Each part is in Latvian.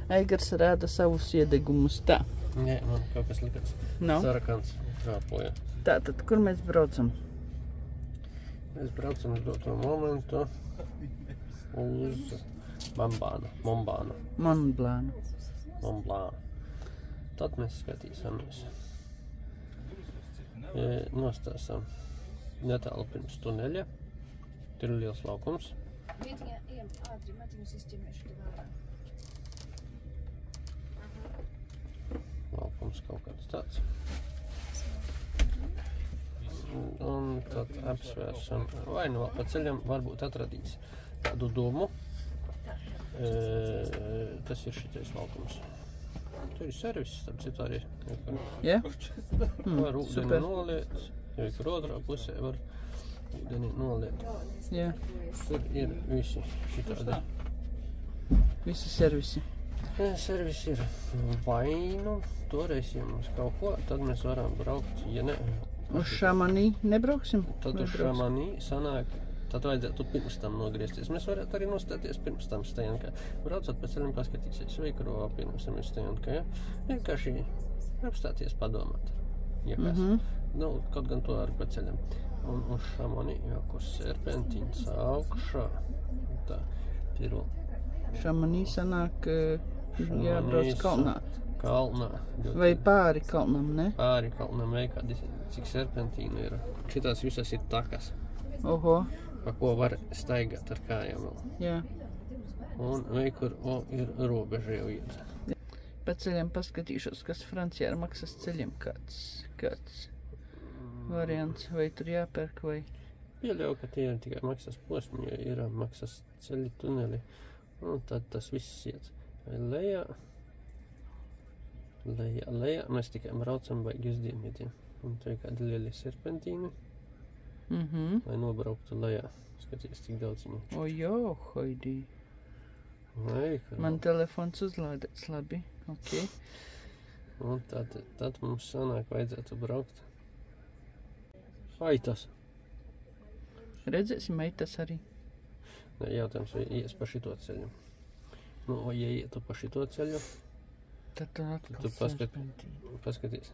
Aigars rāda savus iedegumus tā. Nē, man kaut kas likās. Sarakants žāpoja. Tātad, kur mēs braucam? Mēs braucam uz doto momentu uz Montblānu. Tad mēs skatīsimies. Nostāsam netālu pirms tuneļa. Tur ir liels laukums. Laukums kaut kāds tāds. Un tad apsvēršam, vai nu vēl pa ceļam varbūt atradīs tādu domu. Tas ir šitais laukums. Tur ir servis, starp citu arī. Jā? Var ūdeni noliet, ja kur otrā pusē var ūdeni noliet. Jā. Tur ir visi šitādi. Visi servisi. Servisi ir vainu, toreiz, ja mums kaut ko, tad mēs varam braukt, ja ne. Uz Šamanī nebrauksim? Tad uz Šamanī sanāk, tad vajadzētu pirms tam nogriezties. Mēs varētu arī nostāties pirms tam Stajankā. Braucot pa ceļam paskatīsies Veikrovā, piemēram, Stajankā, ja? Vienkārši apstāties padomāt, ja kas. Nu, kaut gan to arī pa ceļam. Un uz Šamanī jau kur serpentīns augšā. Tā, piru. Šamanī sanāk, jābrauc kalnā. Kalnā. Vai pāri kalnam, ne? Pāri kalnam, vai kādi, cik serpentīnu ir. Šitās visas ir takas. Oho. Pa ko var staigāt ar kājām vēl. Jā. Un vai kur ir robeža jau iet. Pa ceļam paskatīšos, kas Francijā ir maksas ceļiem kāds variants. Vai tur jāpērk vai? Pieļauju, ka tie ir tikai maksas posmi, ja ir maksas ceļi, tuneli. Un tad tas viss iet. Vai lejā. Mēs tikai braucam baigi uz dienvidiem. Un tur ir kādi lieli serpentīni. Lai nobrauktu lejā. Skaties, cik daudz viņu. Ojo, hoidī. Man telefons uzlādēts, labi. Ok. Un tad mums sanāk vajadzētu braukt. Aitas. Redzēsim aitas arī. Nē, jautājums, vai ies pa šito ceļu. Nu, vai ja ietu pa šito ceļu, tad tu paskaties.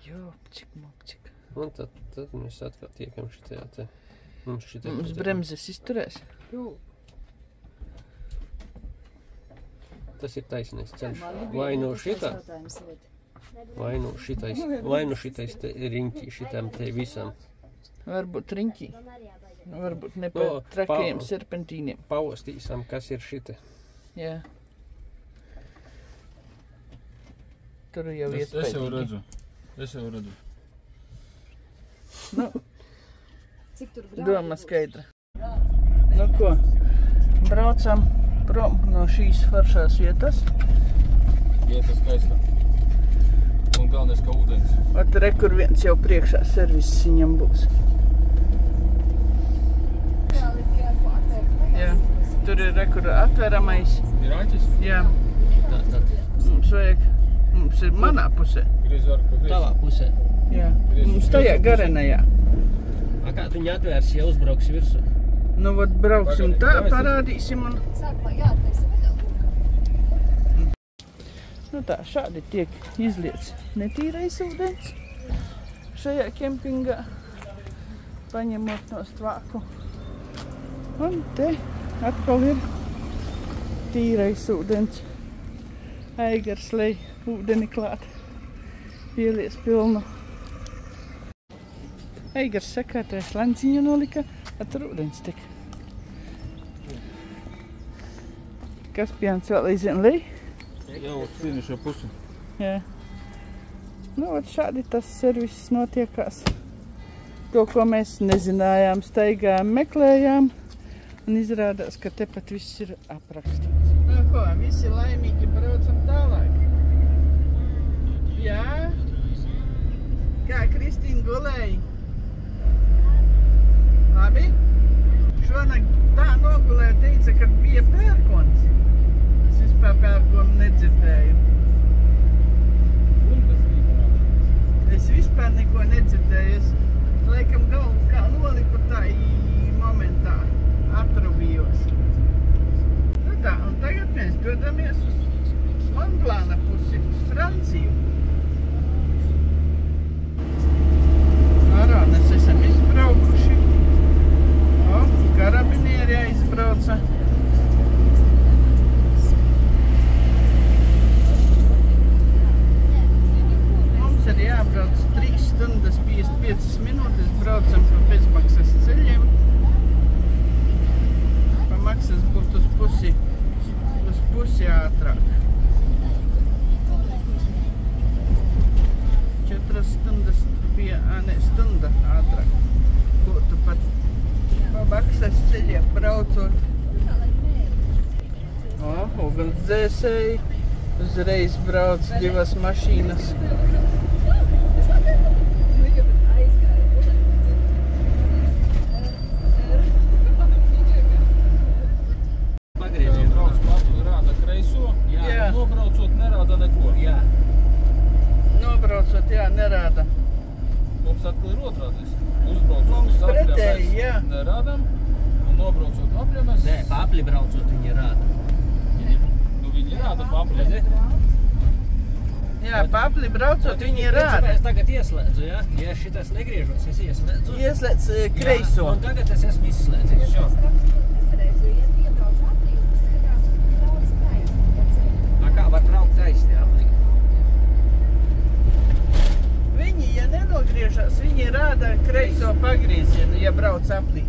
Jopčik, mopčik. Un tad mēs atkal tiekam šitajā te. Mums bremzes izturēs? Jū. Tas ir taisnais ceļš. Vai nu šitais te riņķī, šitam te visam. Varbūt riņķī. Varbūt ne pa trakajiem serpentīniem. Paostīsam, kas ir šite. Jā. Tur jau iespējīgi. Es jau redzu. Nu, doma skaidra. Nu ko, braucam prom no šīs foršās vietas. Vieta skaista. Un galvenais, ka ūdens. Ot, re, kur viens jau priekšā serviss viņam būs. Jā, tur ir re, kur atveramais. Ir aķis? Jā. Mums ir manā pusē. Griez var pa griez. Tavā pusē. Jā. Mums tajā garenajā. A kā tu viņu atvērsi, ja uzbrauks virsū? Nu, vat brauksim tā, parādīsim un... Nu tā, šādi tiek izliets netīrais ūdens šajā kempingā, paņemot no stvāku. Un te atkal ir tīrais ūdens. Aigars lej ūdeni klāt, pielies pilnu. Aigars sakārtais lanciņu nolika, tur ūdens tek. Kaspijāns vēl aizvien lej. Jau uz finiša pusi. Jā. Nu, šādi tas serviss notiekās. To, ko mēs nezinājām, staigājām, meklējām. Un izrādās, ka tepat viss ir aprakstīts. Nu ko, visi laimīgi braucam tālāk. Jā? Kā Kristīna gulēja? Labi? Šonakt tā nogulēja, teica, ka bija pērkons. Es vispār pērkonu nedzirdēju. Es vispār neko nedzirdēju. Es laikam galvu kā noliku tā momentā. Atrubījos. Nu tā, un tagad mēs dodamies uz Monblāna pusi, uz Franciju. Ārā mēs esam izbraukuši. O, karabinieri aizbrauca. Mums ir jābrauc 3 stundas 55 minūtes, braucam pa bezmaksas ceļiem. Pa maksas būtu uz pusi ātrāk. 4 stundas bija, stunda ātrāk. Būtu pat pa maksas ceļiem braucot. O, ugunsdzēsēji. Uzreiz brauc 2 mašīnas. Nobraucot nerāda neko. Jā. Nobraucot, jā, nerāda. Mums atkal ir otrādis. Uzbraucot Mums uz apļa pretēji, mēs jā. nerādam. Un nobraucot apļa mēs... Nē, pa apli braucot viņi rāda. Viņi rāda pa apļa. Jā, pa apli braucot, viņi rāda. Es tagad ieslēdzu, ja? Ja šitas negriežos, es ieslēdzu. Ieslēdz kreiso. Jā, un tagad es esmu izslēdzis. Šo. Kā var braukt taisni aplī? Viņi, ja nenogriežās, viņi rāda kreiso pagriezienu, ja brauc aplī.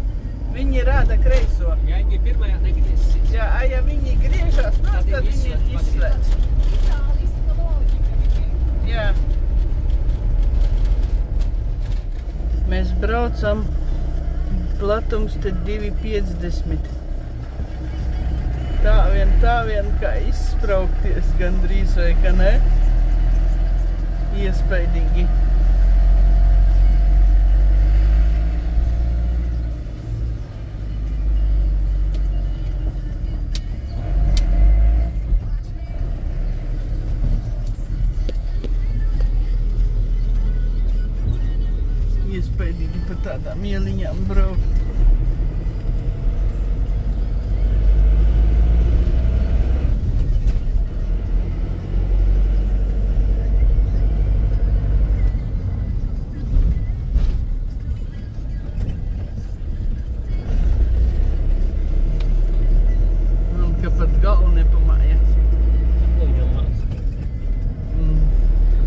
Viņi rāda kreiso. Ja viņi pirmajā negriezis. Jā, ja viņi griežās, tad viņi izslēdz. Jā. Mēs braucam, platums te 2,50. Tā vien, kā izspraukties gandrīz vai ka ne? Iespaidīgi. Iespaidīgi pa tādām ieliņām braukt.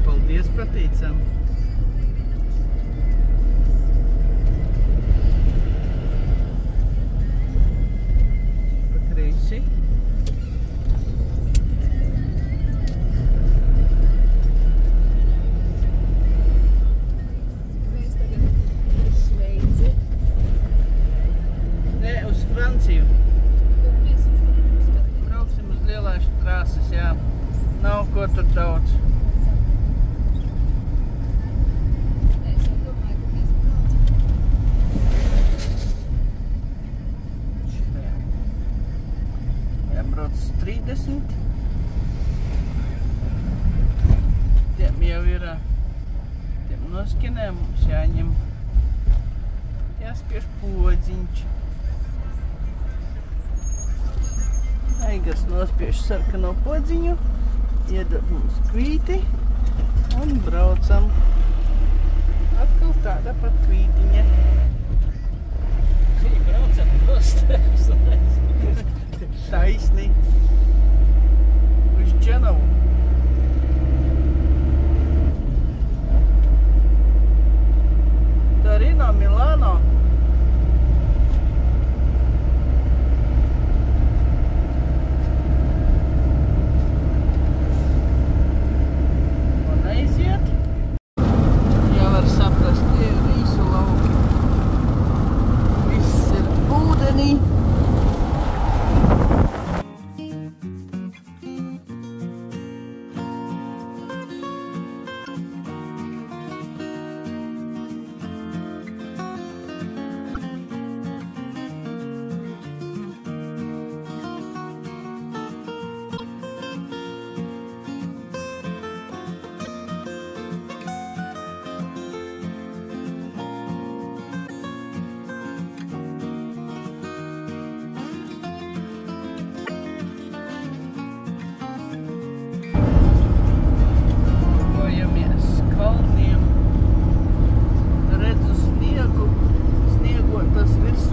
Paldies, pateicam. Pa kreisi. Mēs tagad uz Šveici. Nē, uz Franciju. Mēs Brauksim uz lielās trāsas, jā. Nav ko tur daudz. Jābrauc 30. Tiem jau ir, tiem noskinē mums jāņem. Jāspiež podziņš. Aigas nospiež sarkano podziņu, iedod mums kvīti un braucam. Atkal tāda pat kvītiņa. Braucam nost. Taisni. Uz Dženovu. Torino, Milano. Un aiziet. Jau var saprast, tie ir visu lauki. Viss ir ūdenī.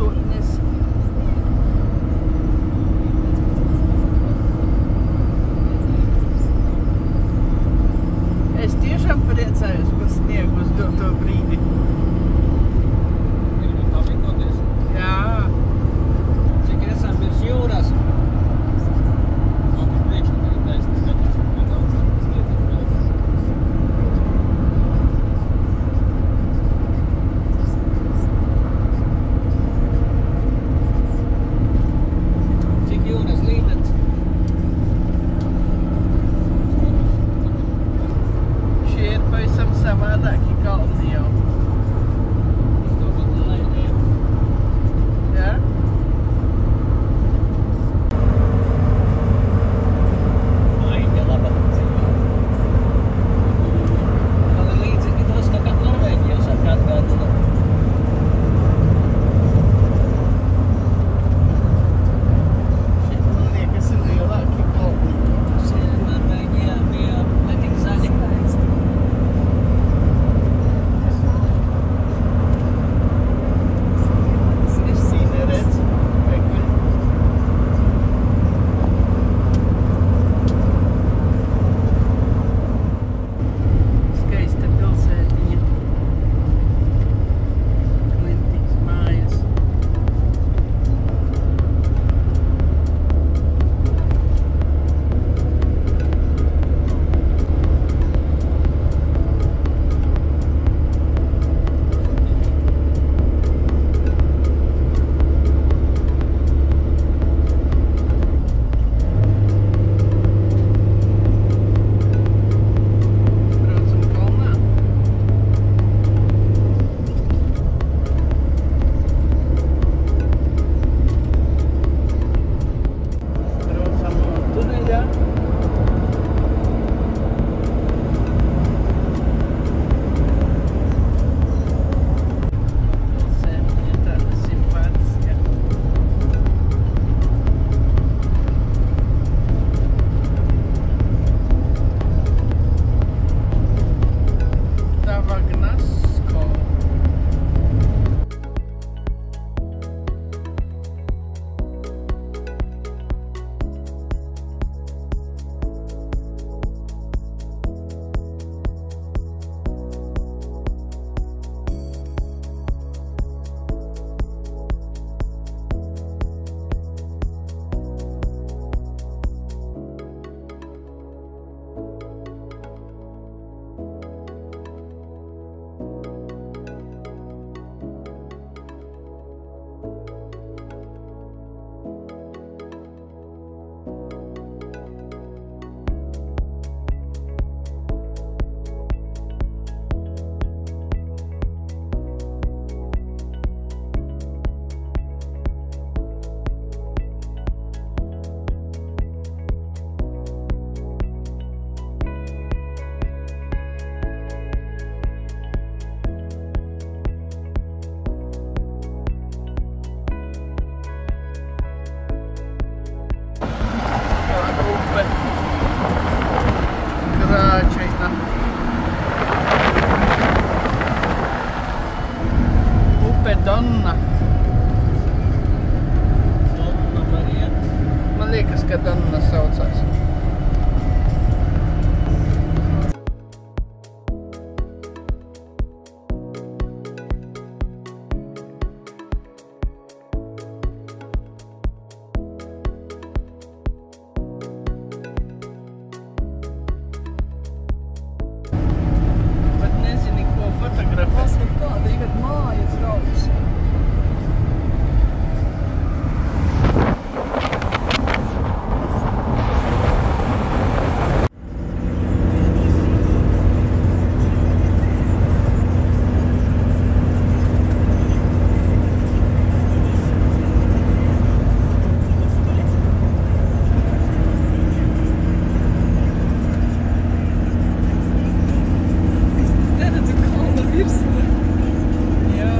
sotnes. Es tiešām priecājos par sniegu uz doto brīdi. Gribat apikoties? Jā. Cik esam virs jūras? To, kur priekšā tagad taisni skatās. Pēc augstāk sniedzat vēl. Cik jūras līmenis? Šie ir pavisam savādāki kalni jau. Es domāju, ka laidējam. Jā? Aika laba dzīvē. Man ir līdzīgi drusku kā Norvēģija saka atgādina. Šeit man liekas ir lielāki kalni. Norvēģijā bija netik zaļi. Risīne redz. Vai kur? Skaista pilsētiņa. Klintīgas mājas. Braucam kalnā. Braucam tuneļā. Pilsētiņa tāda simpātiska. Tavagnasko. Tāda upe. Krāčaina. Upe Donna. Donna Marija. Man liekas, ka Donna saucās. Bet nezini, ko fotografēt. Tas ir tāda, kad māja brauc. Neredzu kalna virsmu. Jā.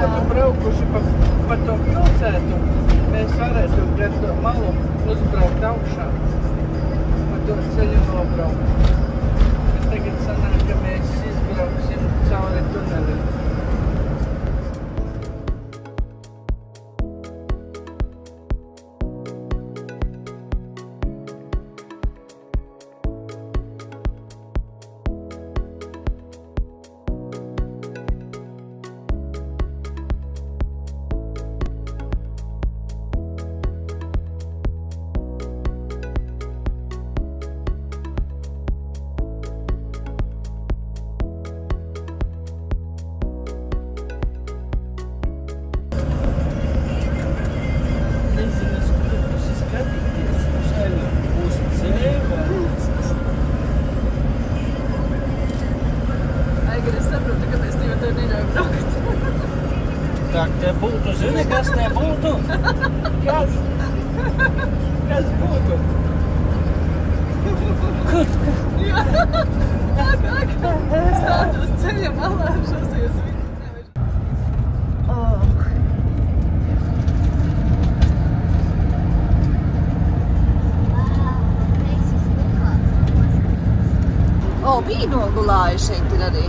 būtu braukuši pa to pilsētu, mēs varētu gar to malu uzbraukt augšā. Pa to ceļu nobraukt. Bet tagad sanāk, ka mēs izbrauksim cauri tunelim. Tak te būtu, zini, kas te būtu? Kas būtu? Jā, stātu uz ceļa malā, šosies viņu. Bija nogulājuši šeit ir arī.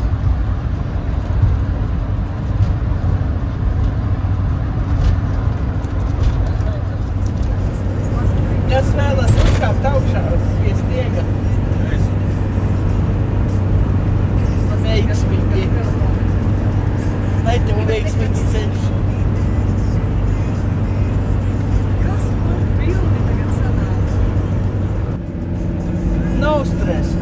Kas vēlas uzkāpt augšā pie sniega? Veiksmīgi. Lai tev veiksmīgs ceļš. Kas man bildi tagad sanāk? Nav stresa.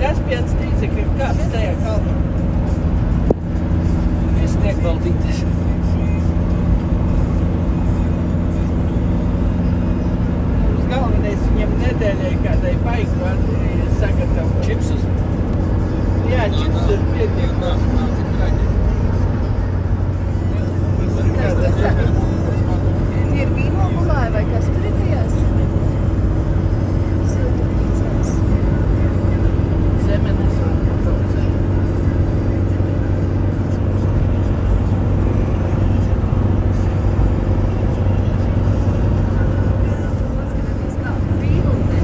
Kaspians teica, ka kāds tajā kalnā. Es niekvaldītis. Mums galvenais viņam nedēļai kādai baigvārdi sagatavot. Čipsus? Jā, čips ir pietiekami. Ir vīnogulāja vai kas tur ir tajās? Siltumnīcās. Zemenes un kataucē. Paskatāties kā bilde.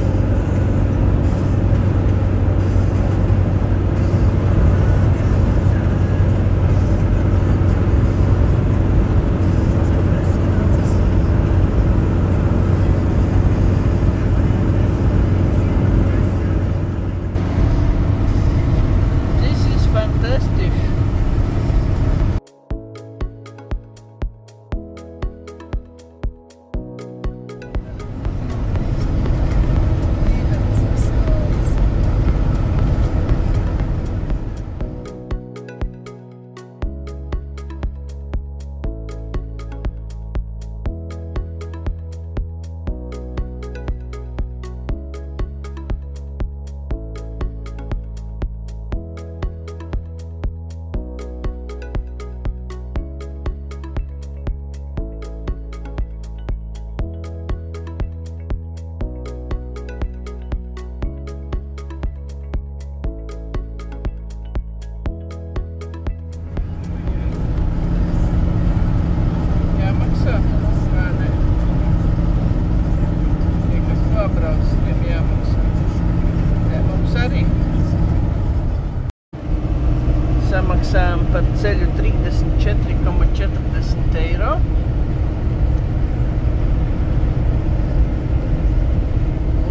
Samaksājam par ceļu 34,40 eiro.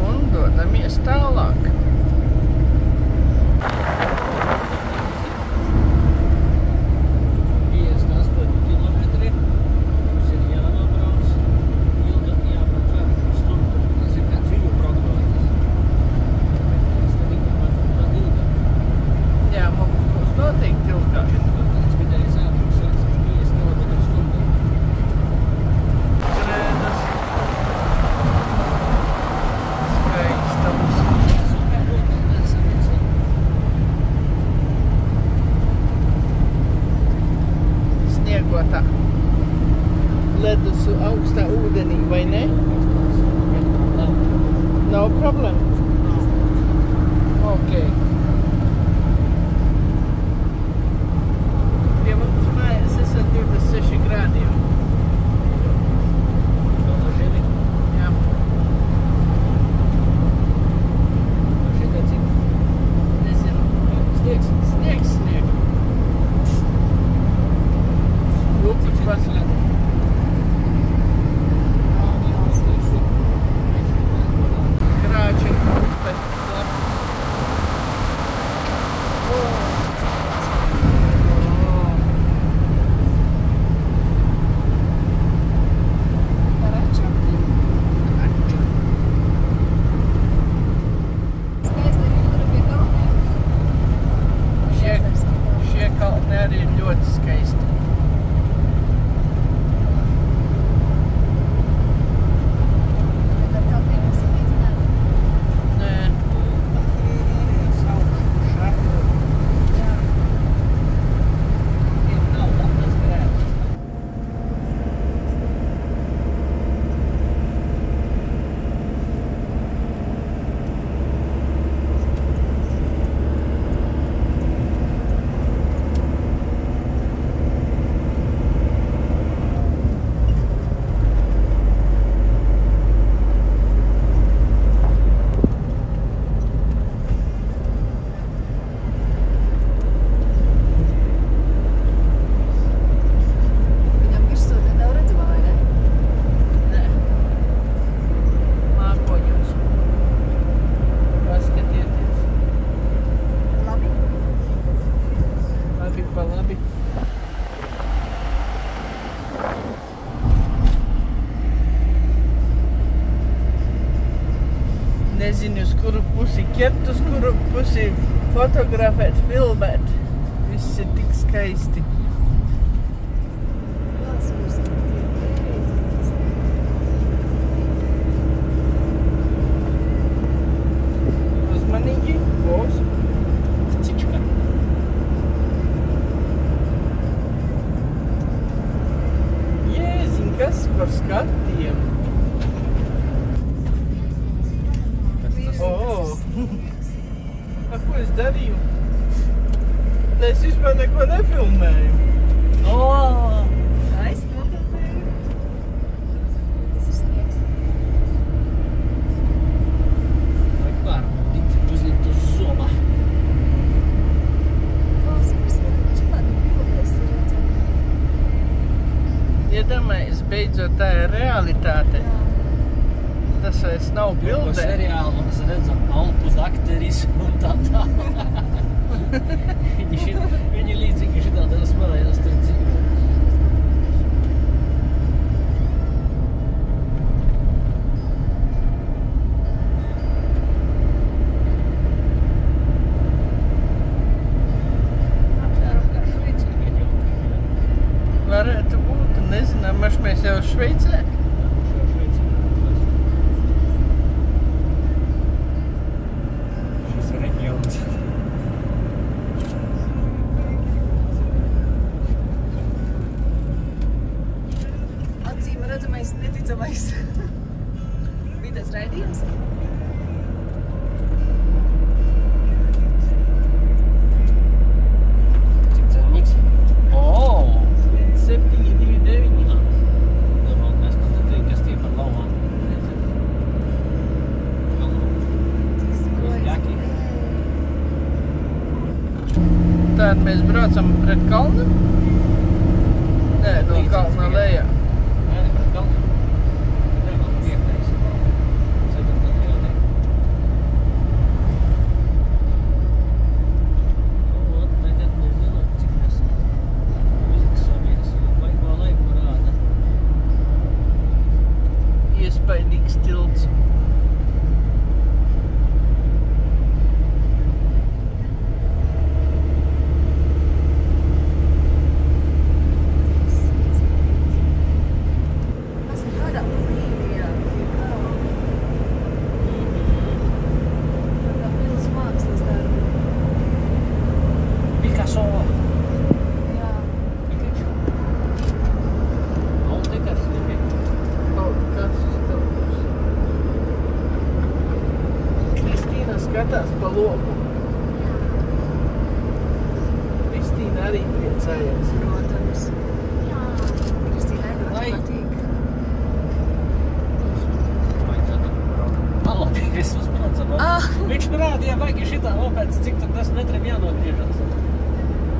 Un dodamies tālāk. Ok. Pie mums mājās esat 26 grādi jau. Vēl no žēli. Jā. No šitā cik? Nezinu. Sniegs. Sniegs. Lūpīt paskat. Krāči. Šie kalni arī ir ļoti skaisti. Nē. Nav labas grētas. Viņam virsū nedaudz redzamā, vai ne? Nē. Mākoņos. Paskatieties. Labi. Labi pa labi. Nezinu, uz kuru pusi ķert, uz kuru pusi fotografēt, filmēt. Viss ir tik skaisti. Gals pusi. Uzmanīgi. Būs. Cička. Jēziņ, kas par skatiem? O! A, ko es darīju? Es vispār neko nefilmēju. Skaisti nofilmēju. Tas ir sniegs. Vajag pārbaudīt, uzlikt uz zoma. Gals pusi, taču tādi bildēs ir redzami. Iedomājies, beidzot tā ir realitāte. Jā. Tas vairs nav Ko bildē. seriālu mēs redzam Alpus akteris un tā tā. Viņi līdzīgi šitādā smēlējās tur dzīvo. Apmēram kā Šveicē gan jau. Varētu būt, nezinām, maž mēs jau Šveicē. Šis reģions. Acīm redzamais, neticamais. Vides raidījums. Cik cenīgs? 729. Domāju, mēs pat netīk, kas tie par lauvām. Jaki. Tātad mēs braucam pret kalnu? Nē, no kalna lejā. Nē, ne pret kalnu. Nē, vēl 5. 4. lielā. Ot, tagad nezinu, cik mēs uzliksamies. Vajag vēl laiku rāda. Iespaidīgs tilts. Esmu kādā brīvajā kalnā. Kādā pilns mākslas darbu. Picasso. Jā. Pikachu. Altekars nebija. Kaut kas uz telpus. Kristīna skatās pa loku. arī priecājās. Protams. Jā, Kristīnai ļoti Lai. patīk. Labi, es uzbraucam. Viņš rādīja, vajag šitā opēc, cik tur 10 metriem jānogriežas.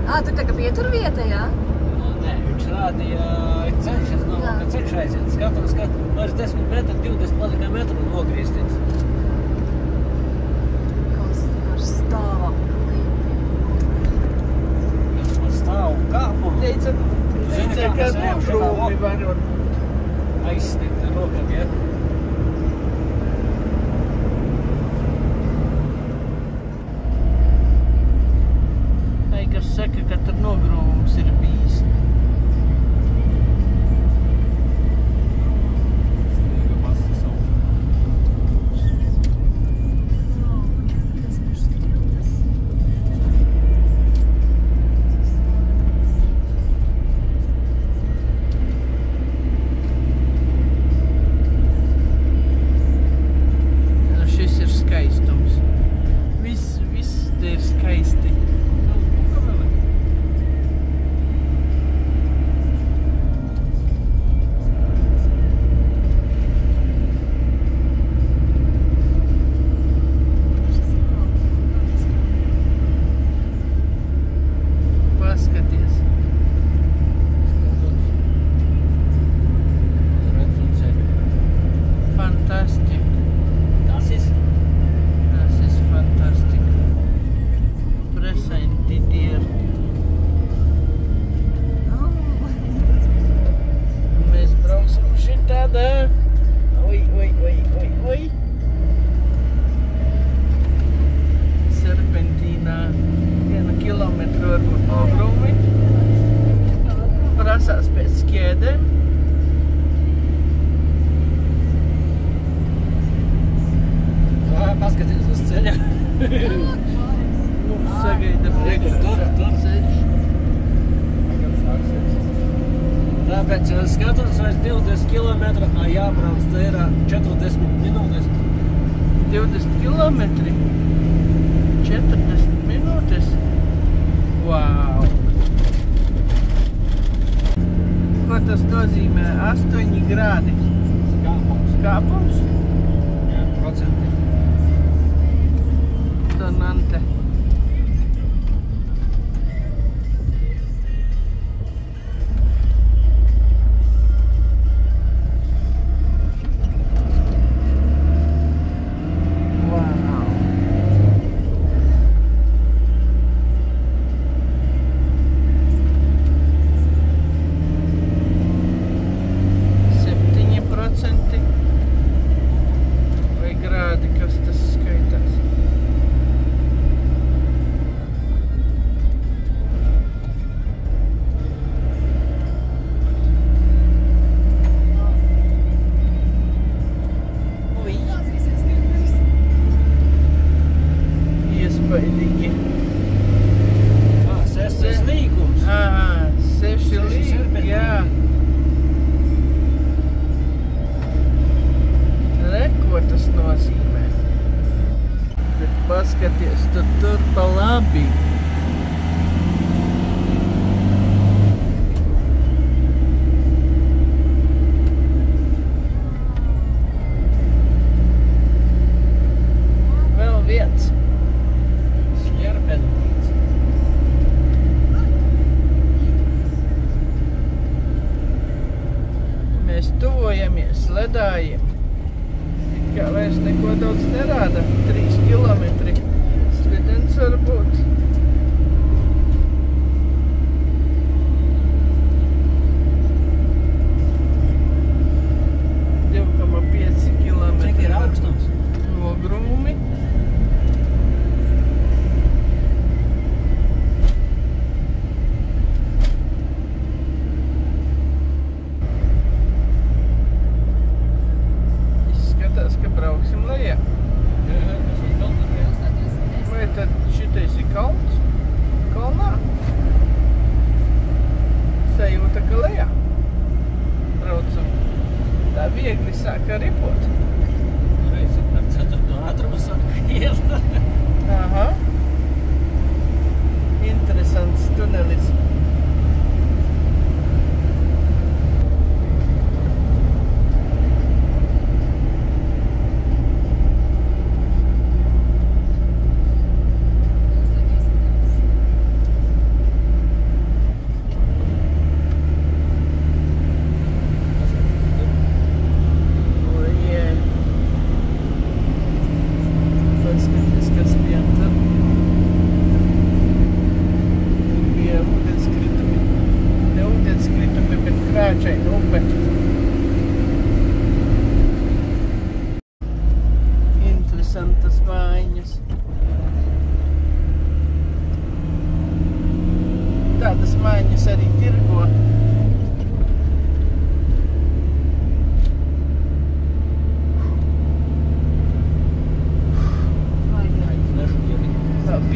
Tur tā kā pietur vieta, jā? Nē, viņš rādīja ceļš, es domāju, ka ceļš aiziet. Skatos, ka vairs 10 metri, 20 palika metru un nogriezties. Ar stāvu līti. Kas par stāvu kāpumu? Teica, ka nogrūmi var būt. Aizsniegt ar rokam, ja? Kas saka, ka tur nogrūmums ir bijis. Sniega masa savu. Šis ir skaistums. Viss te ir skaisti. Paskaties. Fantastic. Tas ir. Das ist fantastic. Presenti dir. Mēs brauksim šitādā. Oi. Serpentīnā. 1 kilometru varbūt nogrūmi. Prasās pēc skiedēm. Paskaties uz ceļa. Mums sagaida priekšā ceļš. Tāpēc skatos vairs 20 kilometru, jābrauc, tā ir 40 minūtes. 20 kilometri. 40 minūtes. Wow! Ko tas nozīmē? 8 grādi. Kāpums. Kāpums? Jā, procenti. Tonante. Wow! Vai grādi, kas tas skaitās? Iespaidīgi. 6 līkums. 6 līkumi, jā. Ko tas nozīmē? Bet paskaties, tur pa labi. Vēl viens. Šķerpentīts. Mēs tuvojamies ledājiem. Kā vairs neko daudz nerāda. 3 kilometri. Slidens var būt. Cik ir augstums? Nogrūmi. Izskatās, ka brauksim lejā. Vai tad šitais ir kalns? Kalnā? Sajūta, ka lejā. Braucam. Tā viegli sāka ripot. Reizi ar 4. ātrumu saka iet. Aha. Interesants tunelis.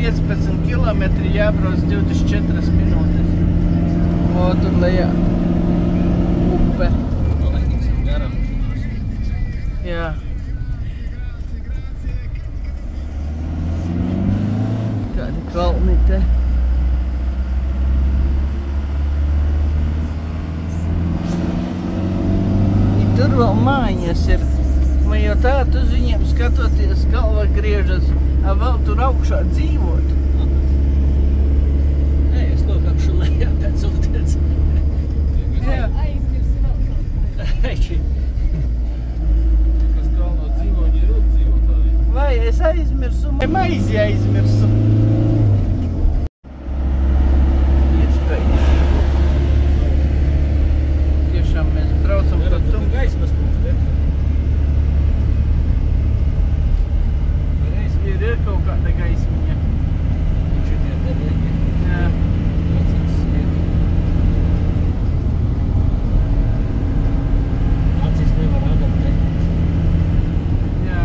15 kilometri jābrauc 24 minūtes. O, tur lejā upe. Palēkīsim garām. Jā. Kādi kalni te. Tur vēl mājiņas ir. Man jau tā, uz viņiem skatoties, galva griežas, vēl tur augšā dzīvot. Ei, es nokāpšu lejā pēc ūdens. Jā. Eiši. Kas galvenā dzīvoņi ir dzīvotāji. Vai es aizmirsu, vai maizi aizmirsu? Iespējams. Tiešām mēs braucam pa tumsu. Gaismas mums te. Ir kaut kāda gaismiņa. Šitie te lieki. Jā. Vecīgs smiet. Acis nevar adaptēt. Jā.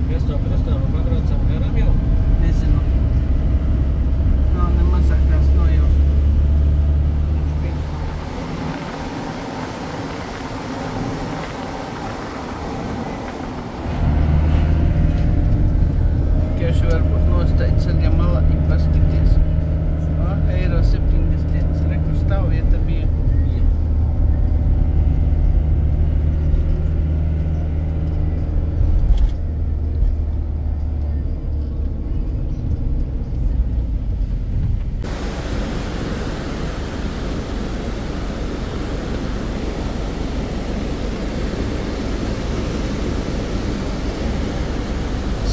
Mēs to krustāvu pabraucam garām jau. Nezinu. Nav ne mazākās nojausmas. Tieši varbūt nostāja ceļa malā un paskaties. Eiro 70. Rekur stāvvieta bija.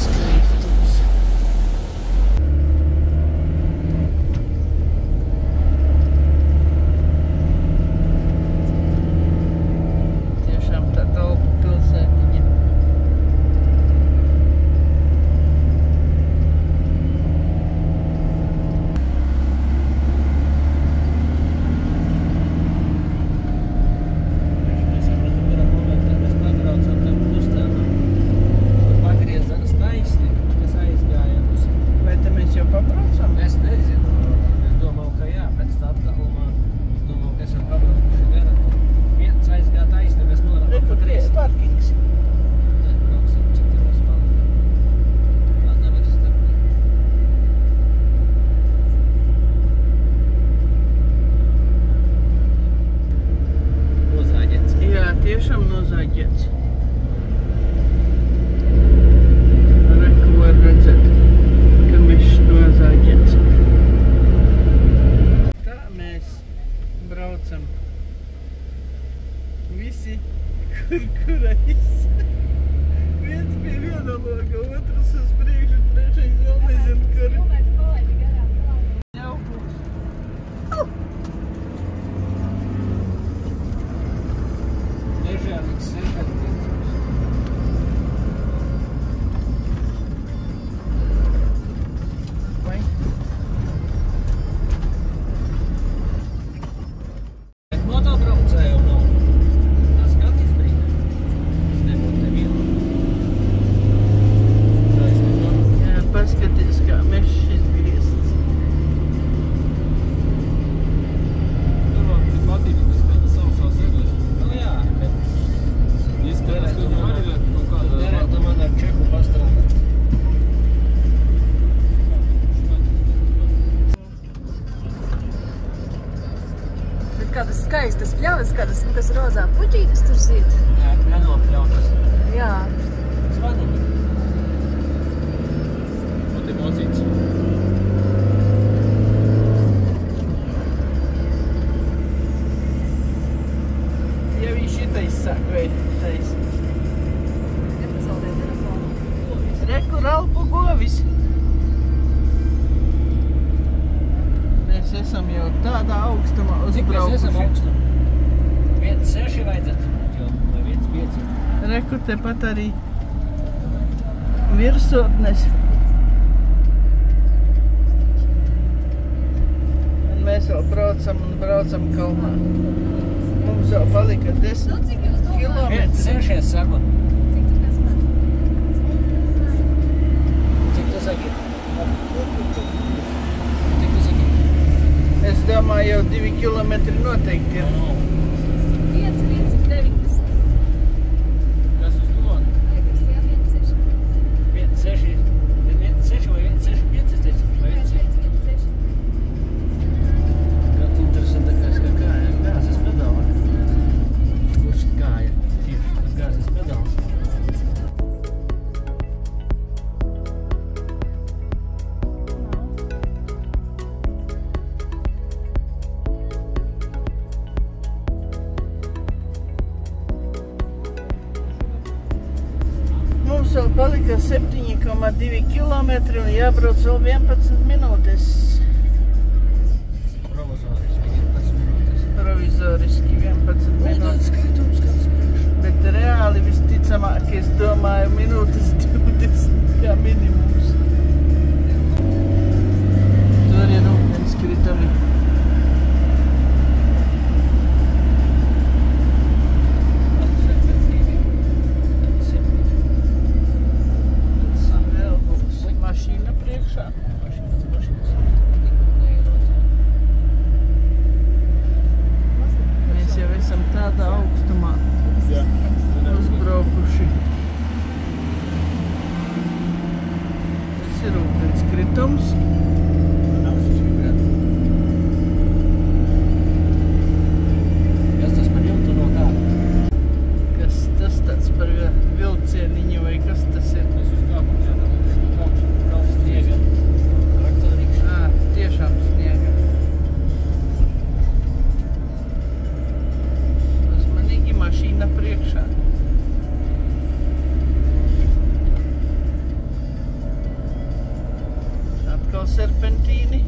Skaistums. Tiešām tā Dalpu pilsētiņa. Mēs saprotam, kurā momentā mēs pabraucam tam krustāvam. Tur pagriezās taisni, kas aizgāja uz. Vai te mēs jau pabraucam? Es nezinu. Es domāju, ka jā, pēc tā attālumā. Es domāju, ka esam pabraukuši garām. Viens aizgāja taisni, mēs norādām pa Rekur kreisi. parkings. Nē, brauksim, cik tur mēs palikam. Tā nevar starpīt. Nozāģets. Jā, tiešām nozāģēts. Reku var redzēt, ka mežs nozāģēts. Tā mēs braucam. Visi, kurais. Viens pie viena loga, otrs uz priekšu, trešais vēl nezinu, kur. Jau būs. Mežāniks sežatnieks. Vai? Bet motobraucēju nav. Tas gan izbrīnē. Es nebūtu te vienu. Jā, paskaties, kā mežs izgriezts. Tur man patīk, tas kāda sausās eglis. Nu jā, bet Izskatās, ka viņam arī ir kaut kāda... derētu man ar čeku pastrādāt. Bet kādas skaistas pļavas, kādas rozā puķītes tur zied. Jā, nenopļautas. Jā. Zvanumi. Man ir mocīts. Ja viņš šitais sāk, vai tais. Nepazaudē telefonu. Rekur Alpu govis. Mēs esam jau tādā augstumā Cik mēs esam uzbraukuši. augstumā? 1,6 vajadzētu būt jau, vai 1,5. Rekur tepat arī virsotnes. Un mēs vēl braucam un braucam kalnā. Mums jau palika 10 kilometri. 6 saku. Cik tu kas man? Cik tu saki? Cik tu saki? Es domāju, jau 2 kilometri noteikti ir. 5,90. Kas uz to? Laikas, jā, 1,6. 1,6 vai 1,65 es teicu? Vai 1,6? Kā interesantākais, kā kāja gāzes pedāla. Kurš kāja? Tieši tas gāzes pedāls. Mums vēl palika 7,2 kilometri un jābrauc vēl 11 minūtes. Provizoriski 11 minūtes. Provizoriski 11 Un minūtes. tāds skritums kāds priekš. Bet reāli visticamāk, es domāju, minūtes 20 kā minimums. Tur ir ūdenskritumi. Vēl būs mašīna priekšā. Mēs jau esam tādā augstumā uzbraukuši. Tas ir ūdenskritums. Kas tas par jumtu no kā? Kas tas tāds par vilcieniņu vai kas tas ir? Es uz kāpu kalns sniega. Traktorīgs. Tiešām sniega. Uzmanīgi mašīna priekšā. Atkal serpentīni.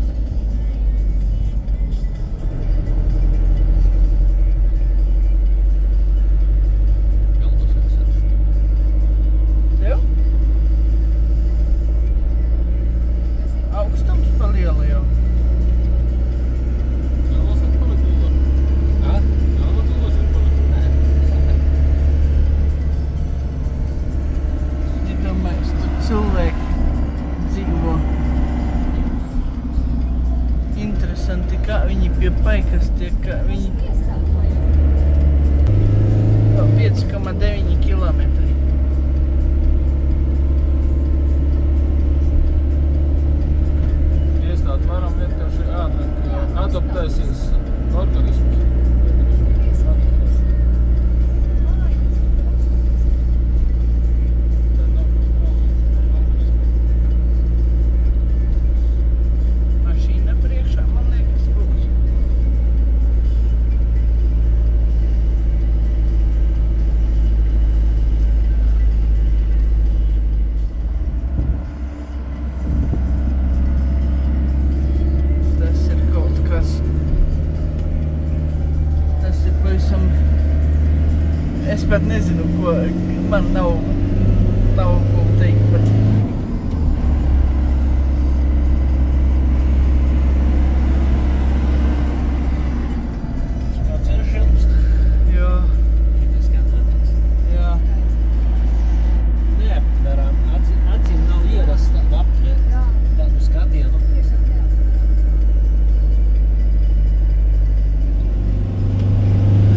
Galdos esat. Tev? Augstums pa lielu jau. Galdos atpalika ūdor. Ā? Galdos ūdors atpalika. Nē. Iedomājies, tur cilvēki dzīvo. Interesanti, kā viņi pie paikas tiek, kā viņi... Vēl 5,9 kilometri. Iestāt varam vienkārši ātrāk adaptēsies organismus. Mašīna priekšā, man liekas, būs. Tas ir kaut kas. Tas ir pavisam... Es pat nezinu, ko... Man nav ko teikt pat. Kā ceļš ilgst. Jā, Šitas skatāties. jā. Neaptverām. Acīm nav ierasts tādu aptvērt. Jā. Tādu skatienu. Tiešām, jā.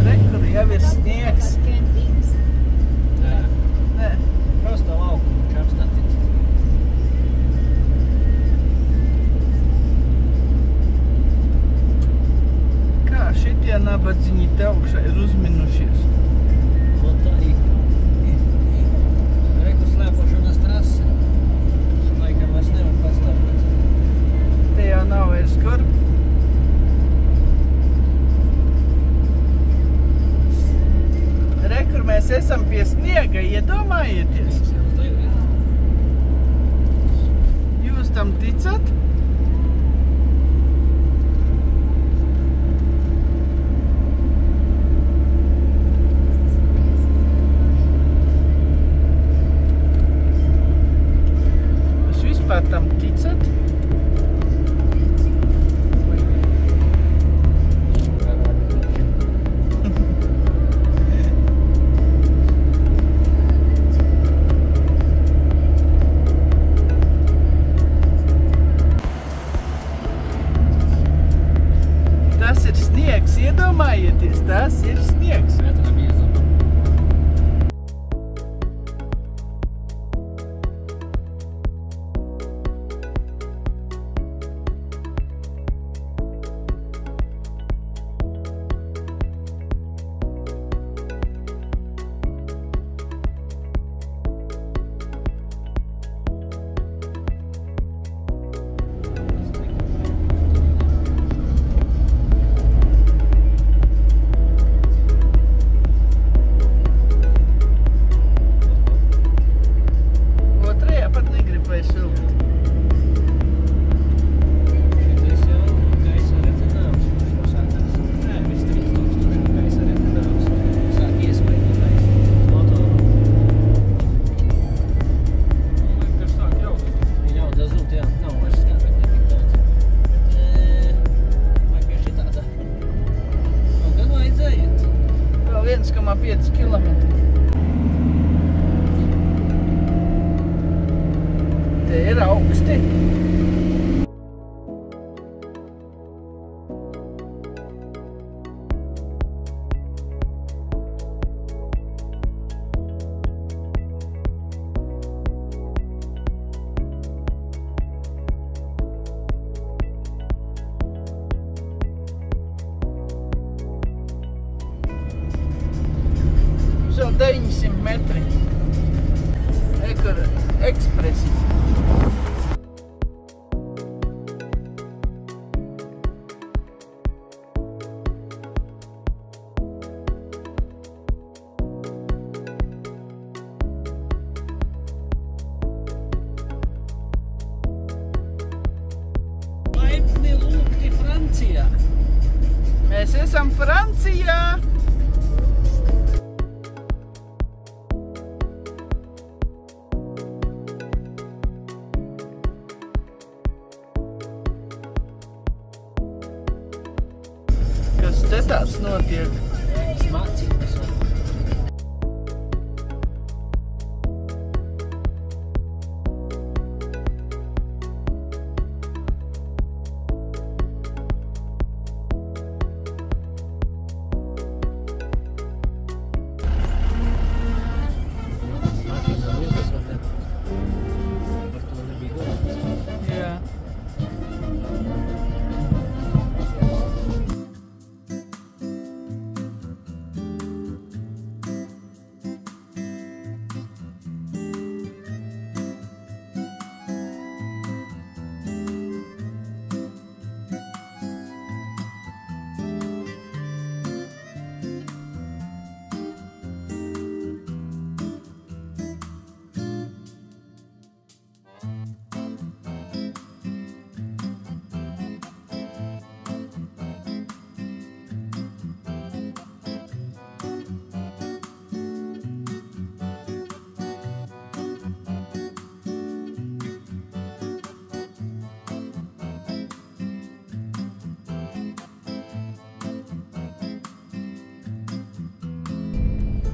Re, kur jau ir sniegs. Kempings. Jā. Nē, Prosto laukumu čapstātīts. kā šitie nabadzīņi te augšā ir uzminušies. No tā Reku slēpošanas trase. Laikam es nevaru paslēpēt. Te jau nav vairs kur. Re, kur mēs esam pie sniega, iedomājieties. Jūs tam ticat? Jūs vispār tam ticat? Iedomājieties, tas ir sniegs. Vētra bija zuma. Te ir augsti. Vēl 900 metri. Ekura ekspresi. Laipni lūgti Francijā. Mēs esam Francijā. Kas te tāds notiek? Smacības. Jā.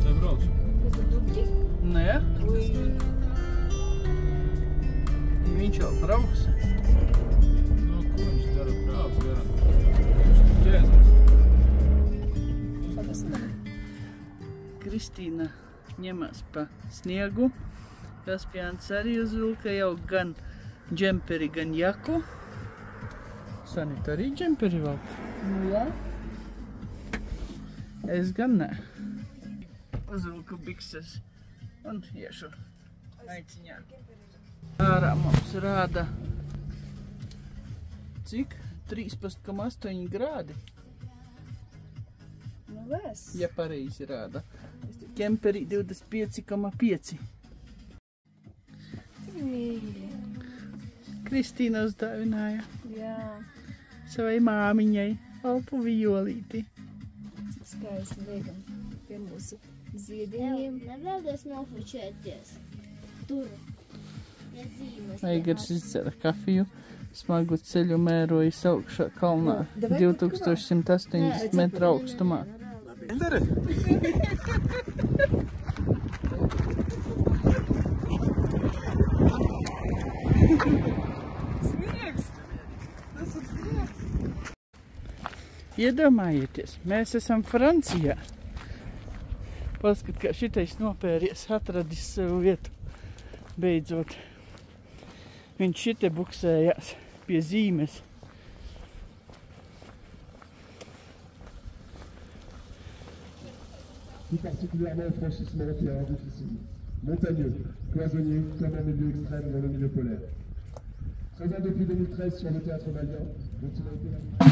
Te braucu. Nē. Viņš jau brauks. Nu, ko viņš dara? Brauc garām. Viņš tur ķēzās. Kristīna ņemās pa sniegu. Kaspijāns arī uzvilka jau gan džemperi, gan jaku. Sanita arī džemperi valk. Nu, jā. Es gan nē. Uzvilku bikses un iešu aiciņā. Ārā mums rāda cik? 13,8 grādi. Nu, vēs. Ja pareizi rāda. Kemperī 25,5. Mīļi. Kristīna uzdāvināja Jā. savai māmiņai alpu vijolīti. Cik skaisti liekam pie mūsu ziediņiem. Nevēlies nofočēties. Tur. Nezīmes. Aigars izdzera kafiju, smagu ceļu mērojas augšā kalnā, 2180 metru augstumā. Iedomājieties, mēs esam Francijā. Paskat, kā šitais nopēries, atradis savu vietu. Beidzot. Viņš šite buksējās pie zīmes. Plus particulièrement au franchissement terrain difficile, montagneux, cloisonnier, comme en milieu extrême dans le milieu polaire. Présent depuis 2013 sur le théâtre malien, dont il a été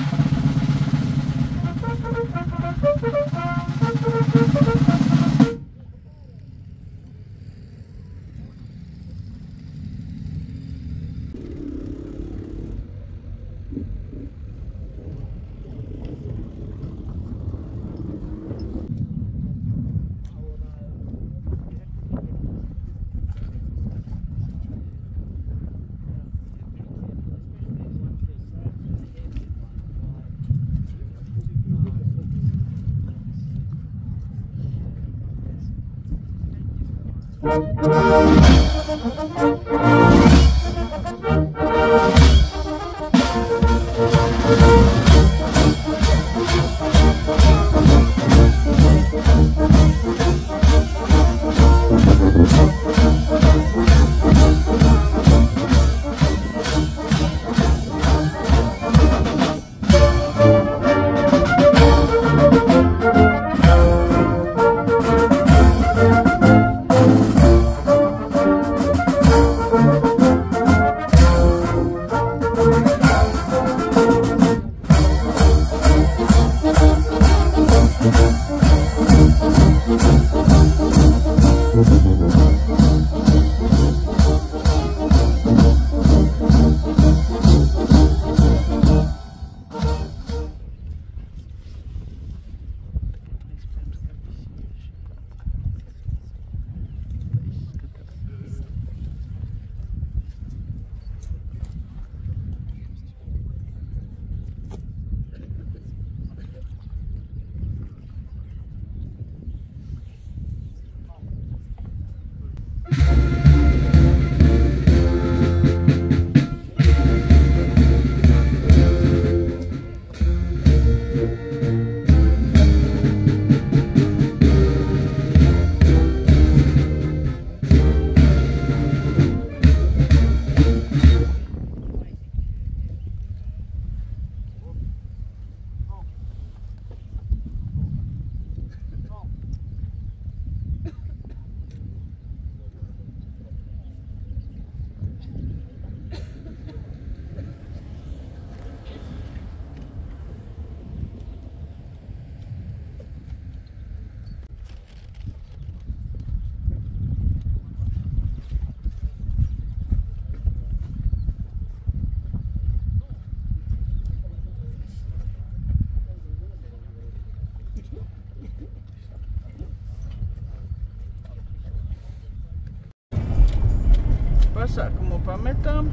pasākumu pametām.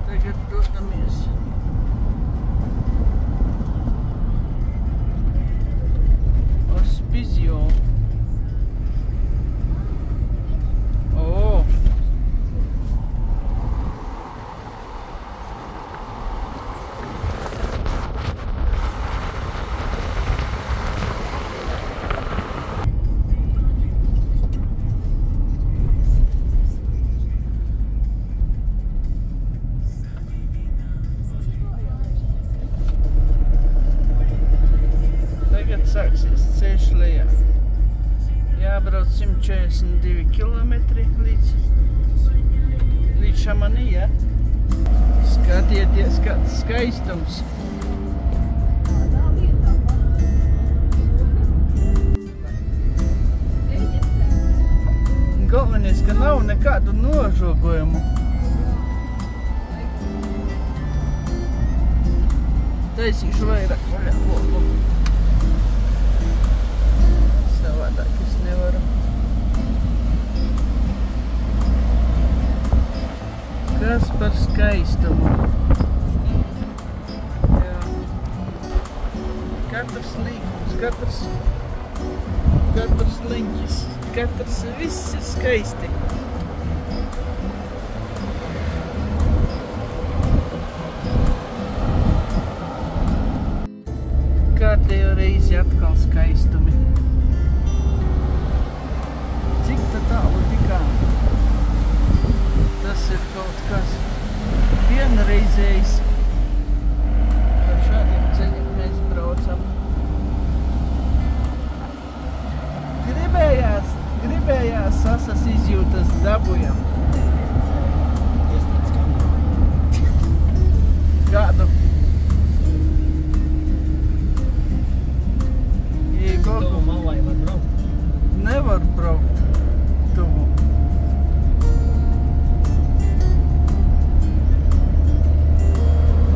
Tagad dodamies. Ospizio. O! Sāksies ceļš lejā. Jābrauc 142 kilometri līdz Šamanī, ja? Skatieties, kāds skaistums. Galvenais, ka nav nekādu nožogojumu. Taisīšu vairāk vaļā logu. Savādāk es nevaru. Kas par skaistumu? Jā. Katrs līgums, katrs liņķis, viss ir skaisti. kārtējo reizi atkal skaistumi. Cik tā tālu tikām? Tas ir kaut kas vienreizējs. Ar šādiem ceļiem mēs braucam. Gribējās sasas izjūtas dabujam. Kādu? Tuvu malai var braukt? Nevar braukt tuvu.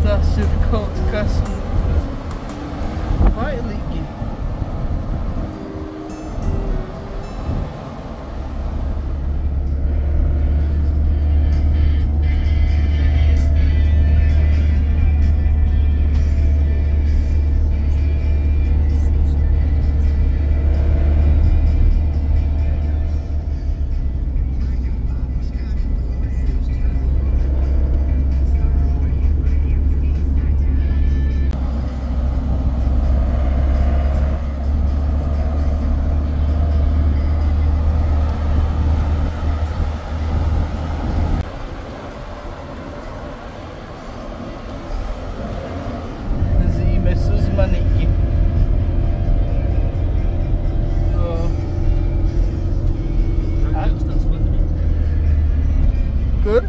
Tas ir kaut kas bailīgi. Uzmanīgi. Kur?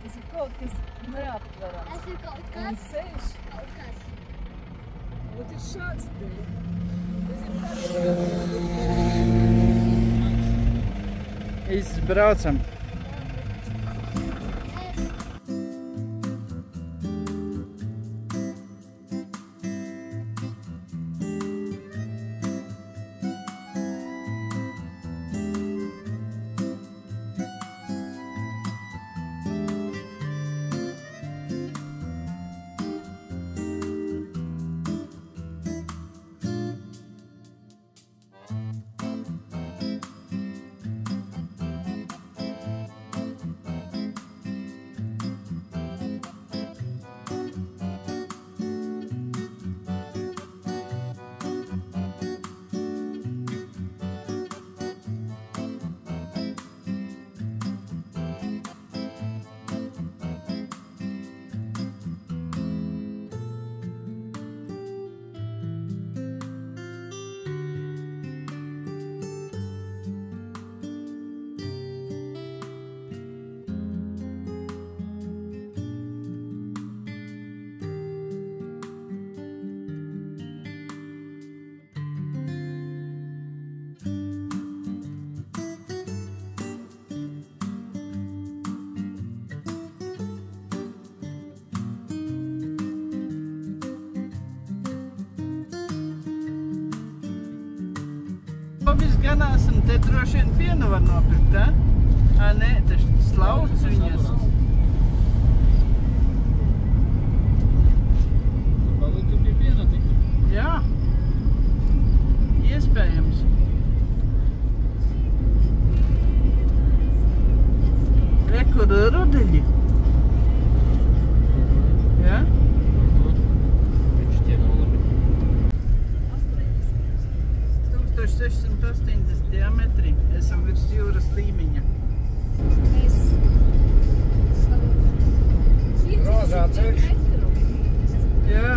Tas ir kaut kas neaptverams. Tas ir kaut Un kas. ceļš, Kaut kas. ot ir šāds ceļš. Izbraucam. Viss ganās, un te droši vien pienu var nopirkt, tā? Nē, tas slauc viņas. Varbūt tu pie piena tiktu. Jā. Iespējams. Re, kur rudeļi. Jā? Viņš tie nav labi. 1680 diametri. Esam virs jūras līmeņa. Mēs Rāžā ceļš. Jā.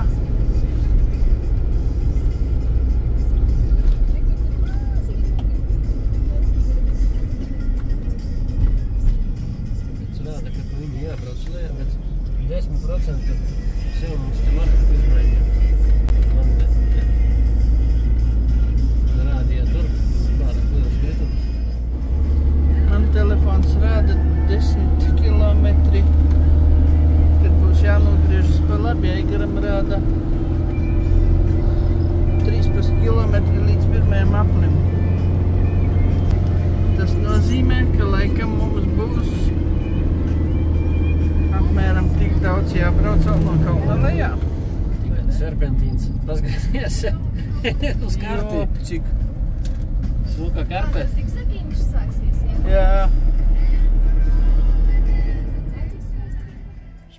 Pēc rāda, ka pa viņu jābrauc lejā, bet 10% sev mums te marketu izmaiņa. Man ne. Rādīja tur pārāk liels kritums. Man telefons rāda 10 kilometri. Kad būs jānogriežas pa labi, Aigaram rāda 13 kilometri līdz pirmajam aplim. Tas nozīmē, ka laikam mums būs apmēram tik daudz jābrauc no kalna lejā. Tikai serpentīns. Pasgriezies uz karti. Cik? Smuka karpe. Zigzagiņš sāksies, jā? Jā. Cik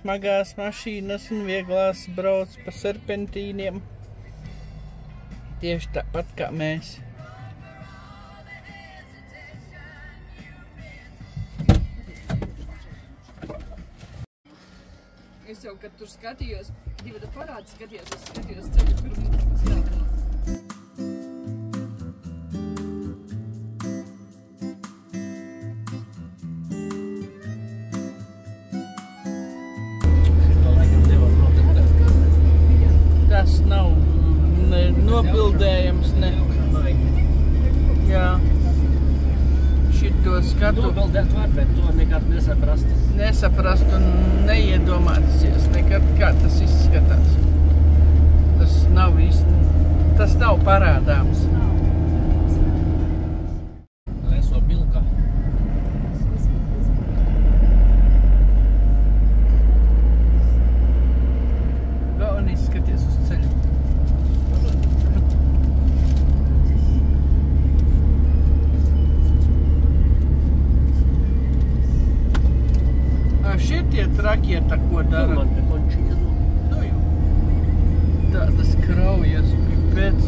smagās mašīnas un vieglās brauc pa serpentīniem. Tieši tāpat kā mēs. Es jau, kad tur skatījos, divi parādi skatījos, es skatījos ceļu, kur mums tas jābrauc. Tas nav nobildējams, ne. Jā. Šito skatu. Nobildēt var, bet to nekad nesaprast. Nesaprast un neiedomāsies nekad, kā tas izskatās. Tas nav parādāms. Leso bilka. Galvenais skaties uz ceļu. Šitie trakieta, ko dara? Man te končīja. Nu jau. Tādas kraujas pēc.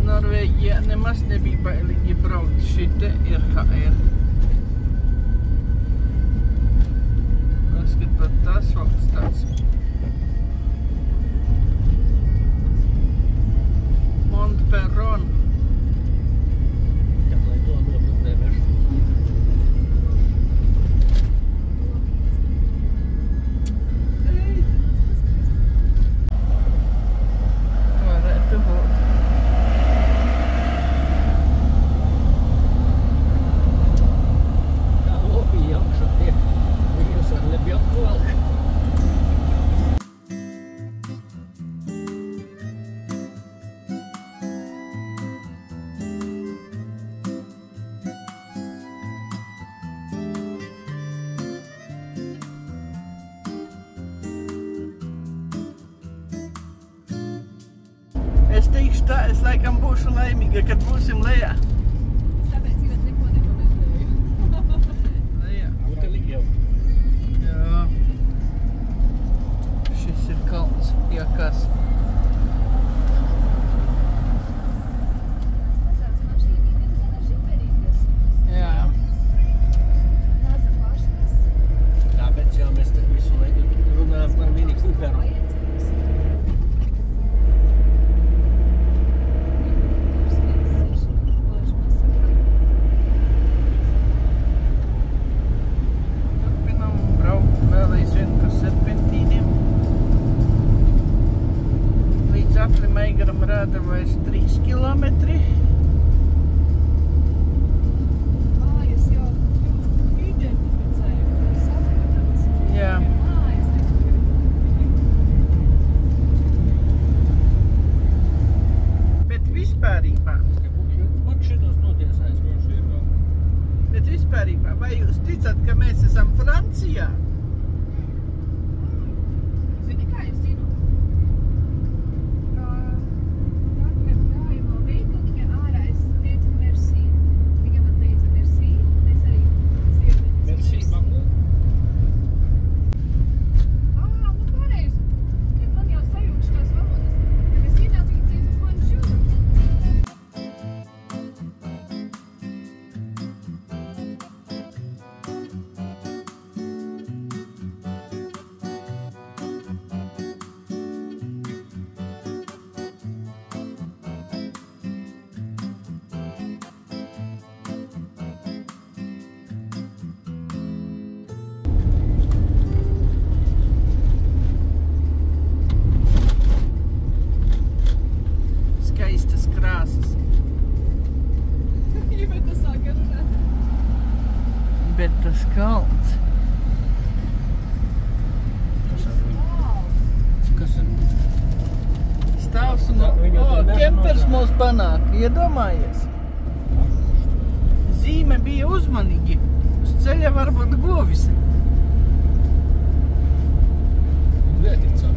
Norvēģijā nemaz nebija bailīgi braukt. Šite ir kā ir. Paskat pat tas valsts tāds. Montperron. Jā, lai to nobildē mešu. Varētu būt. Kā lopīja augšā tiek. Viņus var nebija apvalk. Es teikšu tā, es laikam būšu laimīga, kad būsim lejā. Tāpēc īvēt neko nekomentēju. Lejā. Butelīgi jau. Jā. Šis ir kalns, jākās. Mazās mašīnītes gana žiperīgas. Jā. Maza paštas. Tāpēc jau mēs te visu laiku runājam par mini Cooperu. Vajadzīgs. Turpinam braukt vēl aizvien pa serpentīniem. Līdz Aplimaigaram rāda vairs 3 kilometri. Mājas jau jūs identificēju, kur saprotams. Jā. Mājas taču ir. Bet vispārībā, vai jūs ticat, ka mēs esam Francijā? Zini, kā es zinu? Tad, kad gāju no veikaliņa ārā, es teicu merci. Viņa man teica merci, un es arī sievietes. Merci, Baku. Nu pareizi. Man jau sajūta šitās valodas. Kad es ienācu, viņa teica bonjour. Skaistas krāsas. Iveta sāka runāt. Bet tas kalns. Kas ir? Stāvs un... Viņu tur nesanāca. Kempers mūs panāk, iedomājies. Zīme bija uzmanīgi. Uz ceļa varbūt govis. Neticam.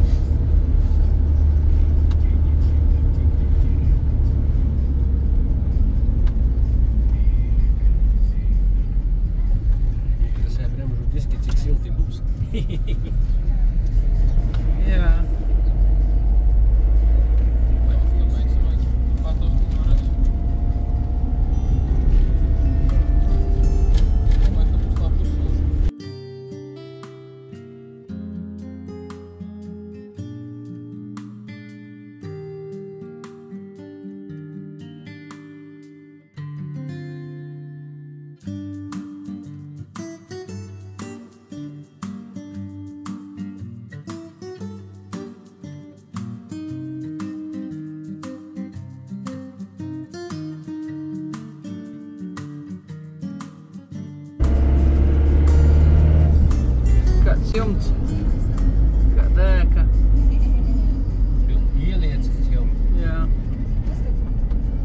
mums. Jā. Jumts, kā dēka. Ieliecis jau. Jā.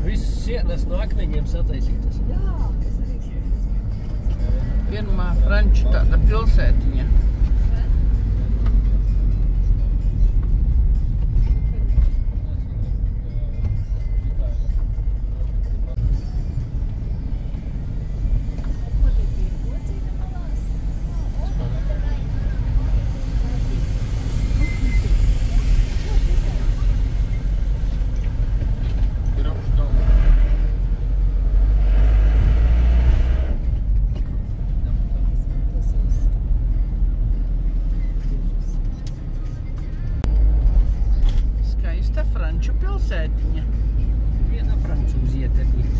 Viss sienas no akmeņiem sataisītas. Pirmā franču tāda pilsētiņa. Skaista franču pilsētiņa. Viena francūziete bija.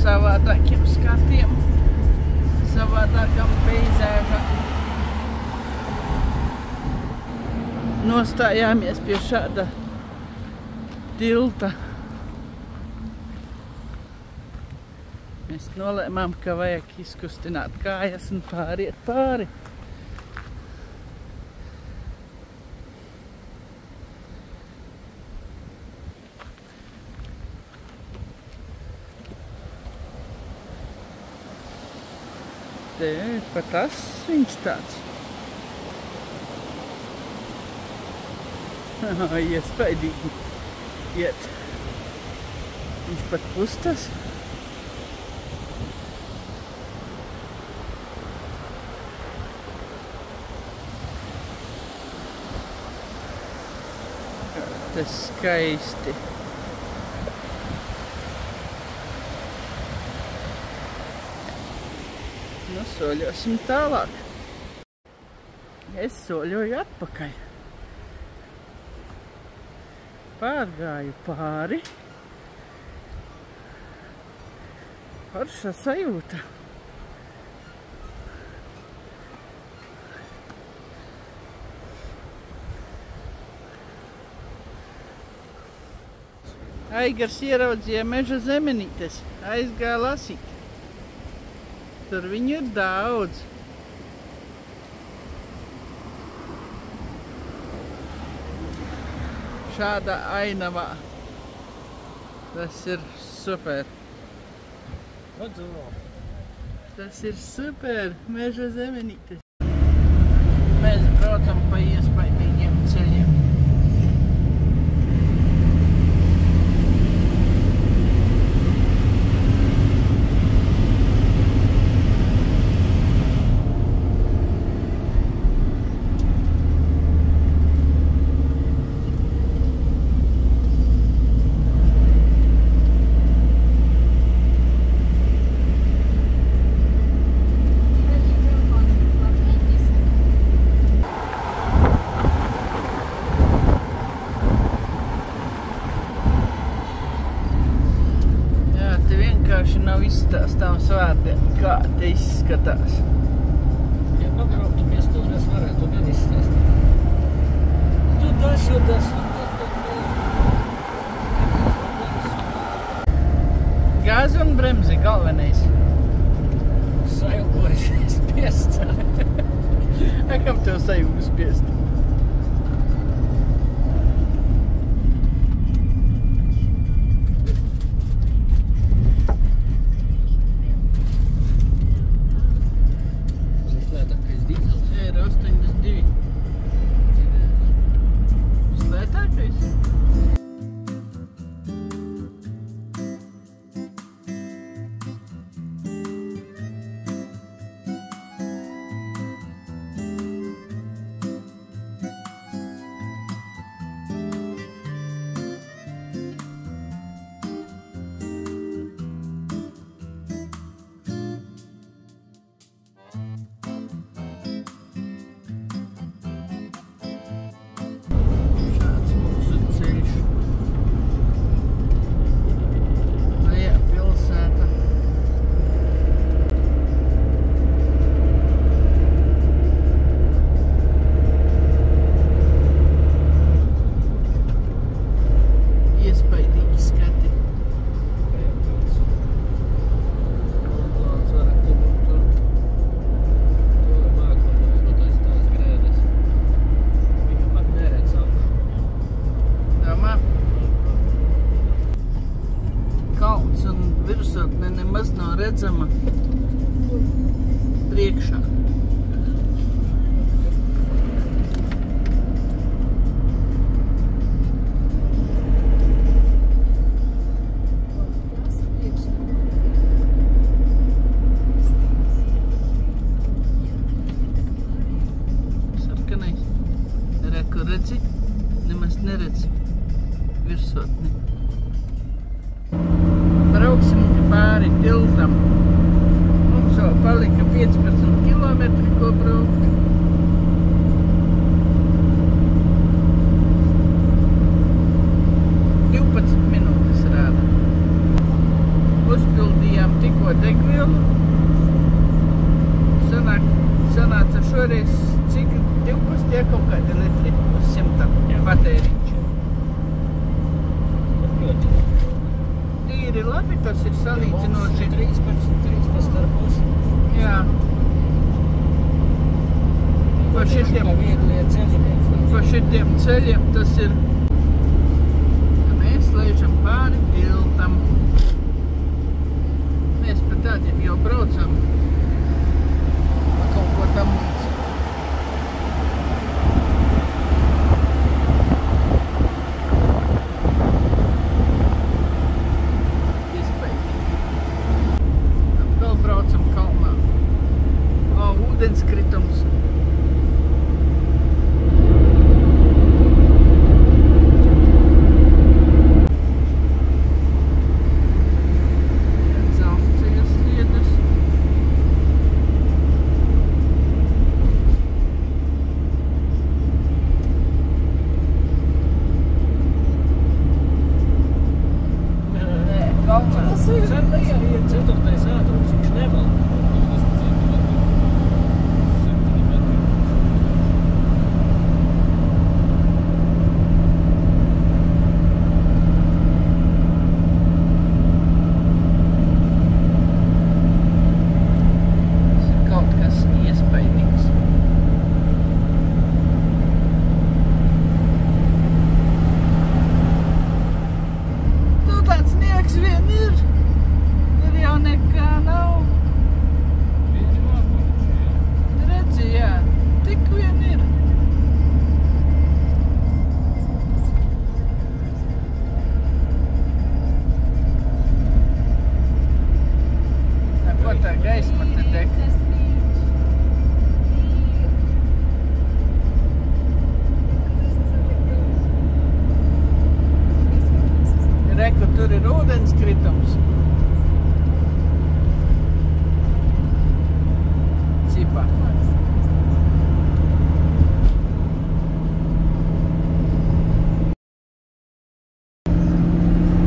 Savādākiem skatiem, savādākam peizēžam. Nostājāmies pie šāda tilta. Mēs nolēmām, ka vajag izkustināt kājas un pāriet pāri. Te pat tas viņš tāds. Iespaidīgi iet. Viņš pat pustas. Tas skaisti. Nu, soļosim tālāk. Es soļoju atpakaļ. Pārgāju pāri. Forša sajūta. Aigars ieraudzīja meža zemenītes, aizgāja lasīt. Tur viņu ir daudz. Šādā ainavā. Tas ir super. Tas ir super, meža zemenītes. Mēs braucam pa iespaidīgiem ceļiem. Nav izstāstāms vārdiem, kā te izskatās. Ja pabrauktu pie stūra, es varētu gan izstāstīt. Tu das. Gāzi un bremzi galvenais. Sajūgojušies spiest. Kam tev sajūgu spiest? Nemaz nav redzama priekšā. Sarkanais. Reku redzi, nemaz neredzi virsotni. Brauksim pāri tiltam. Mums vēl palika 15 kilometri, ko braukt. Minūtes rāda. Uzpildījām tikko degvielu. Sanāca šoreiz cik 12 kaut kādi litri uz 100 patēriņš. Ir labi, tas ir salīdzinoši. 13 ar pusi. Jā. Pa šitiem ceļiem tas ir. Mēs lēžam pāri tiltam. Mēs pa tādiem jau braucam. Pa kaut ko tam līdzi. Ūdenskritums. Tas ir. Ceturtais ātrums, viņš nevalda. Tas ir kaut kas iespaidīgs. Tu tāds nieks vien ir. Tur jau nekā nav. Redzi, jā, tik vien ir. Tā, ko tā gaisma te deg? Reku, tur ir ūdenskritums. Cipā.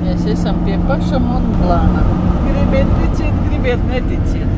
Mēs esam pie paša Montblāna. Gribiet ticēt, gribiet neticiet.